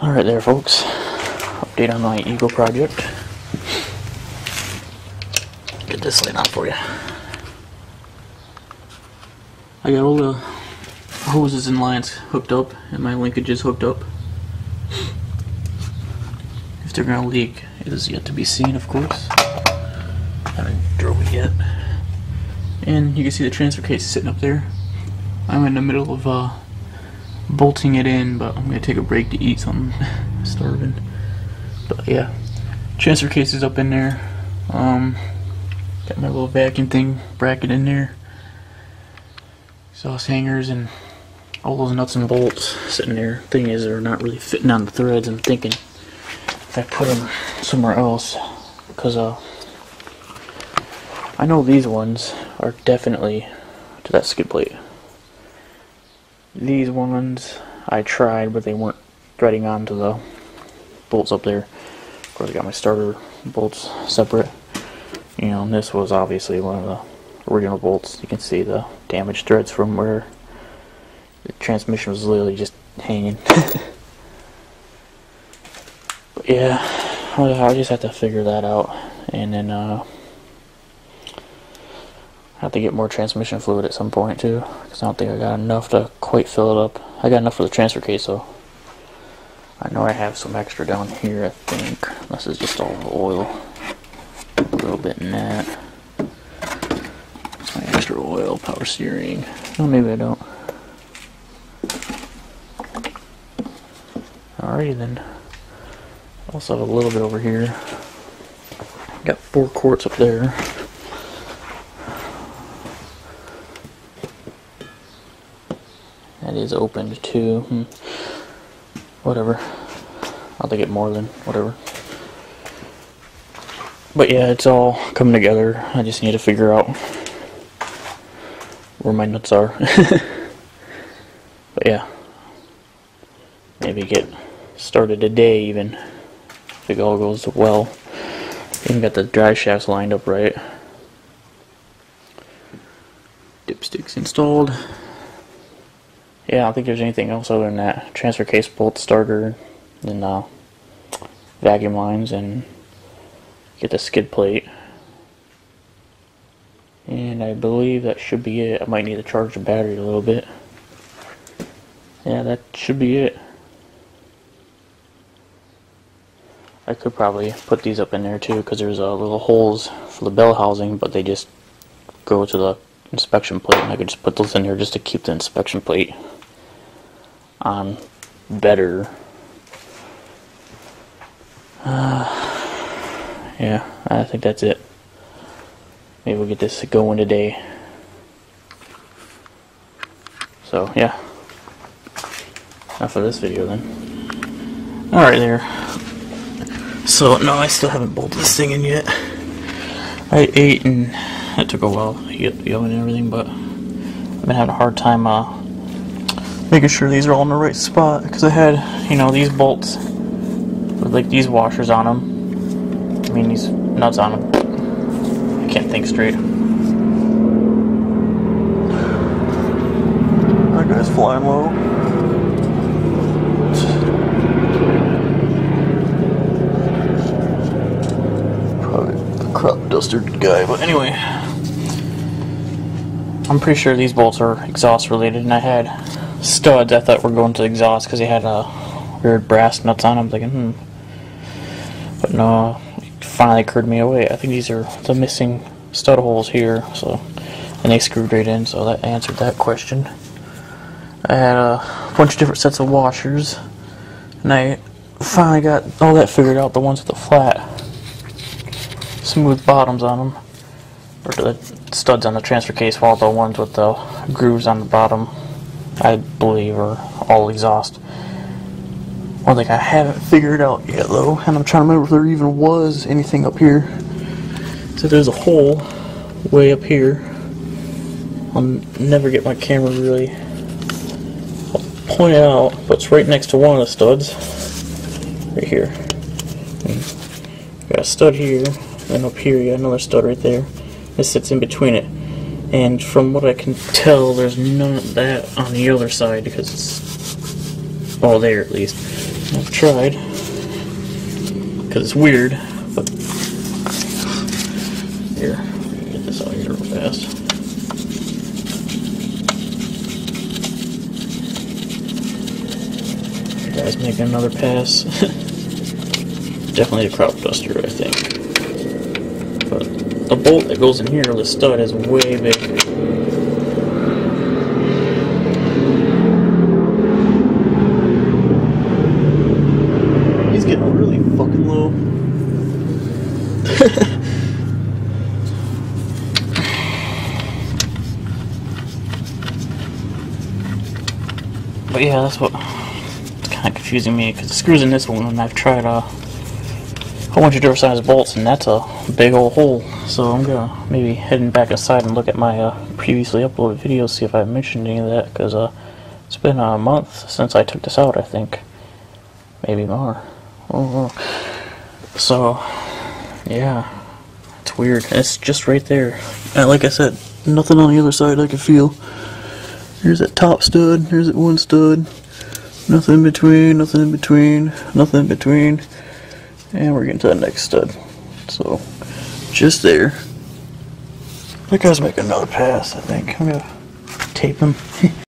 Alright there, folks. Update on my Eagle project. Get this light on for you. I got all the hoses and lines hooked up and my linkages hooked up. If they're gonna leak, it is yet to be seen, of course. Haven't drove it yet. And you can see the transfer case sitting up there. I'm in the middle of bolting it in, but I'm gonna take a break to eat something. Starving. But yeah, transfer case is up in there. Got my little vacuum thing bracket in there. Exhaust hangers and all those nuts and bolts sitting there. Thing is, they're not really fitting on the threads. I'm thinking if I put them somewhere else, because I know these ones are definitely to that skid plate. These ones I tried, but they weren't threading onto the bolts up there. Of course, I got my starter bolts separate. You know, and this was obviously one of the original bolts. You can see the damaged threads from where the transmission was literally just hanging. But yeah, I just have to figure that out, and then have to get more transmission fluid at some point too, because I don't think I got enough to quite fill it up. I got enough for the transfer case though. I know I have some extra down here, I think. This is just all the oil. A little bit in that. That's my extra oil, power steering. Oh, maybe I don't. Alrighty then. Also have a little bit over here. Got 4 quarts up there. That is opened too. Whatever. I'll take it more than whatever. But yeah, it's all coming together. I just need to figure out where my nuts are. But yeah, maybe get started today even, if it all goes well. Even got the drive shafts lined up right. Dipsticks installed. Yeah, I don't think there's anything else other than that. Transfer case, bolt, starter, and vacuum lines, and get the skid plate. And I believe that should be it. I might need to charge the battery a little bit. Yeah, that should be it. I could probably put these up in there too, because there's little holes for the bell housing, but they just go to the inspection plate, and I could just put those in there just to keep the inspection plate on better. Yeah, I think that's it. Maybe we'll get this going today. So yeah, enough of this video then. Alright there. So no, I still haven't bolted this thing in yet. I ate, and it took a while to get the oven and everything, but I've been having a hard time making sure these are all in the right spot, because I had, you know, these bolts with like these washers on them. I mean, these nuts on them. I can't think straight. That guy's flying low. Probably the crop duster guy, but anyway. I'm pretty sure these bolts are exhaust related, and I had studs I thought were going to exhaust because they had weird brass nuts on them. Thinking, but no, it finally occurred to me, oh wait, I think these are the missing stud holes here. So, and they screwed right in, so that answered that question. I had a bunch of different sets of washers, and I finally got all that figured out. The ones with the flat, smooth bottoms on them, or the studs on the transfer case, while the ones with the grooves on the bottom, I believe, are all exhaust. One thing I haven't figured out yet though, and I'm trying to remember if there even was anything up here. So there's a hole way up here. I'll never get my camera really. I'll point it out, but it's right next to one of the studs. Right here. Got a stud here, and up here you got another stud right there. This sits in between it. And from what I can tell, there's none of that on the other side, because it's all there at least. I've tried, because it's weird, but here, let me get this out here real fast. The guy's making another pass. Definitely a crop duster, I think. But the bolt that goes in here, the stud, is way big. He's getting really fucking low. But yeah, that's what. It's kind of confusing me because the screws in this one, and I've tried a whole bunch of different size bolts, and that's a big old hole. So I'm gonna maybe heading back inside and look at my previously uploaded videos, see if I mentioned any of that, because it's been a month since I took this out, I think. Maybe more. Oh. So, yeah, it's weird. It's just right there. And like I said, nothing on the other side I can feel. Here's that top stud, here's that one stud. Nothing in between, nothing in between, nothing in between. And we're getting to the next stud. So, just there. That guy's making another pass, I think. I'm gonna tape him.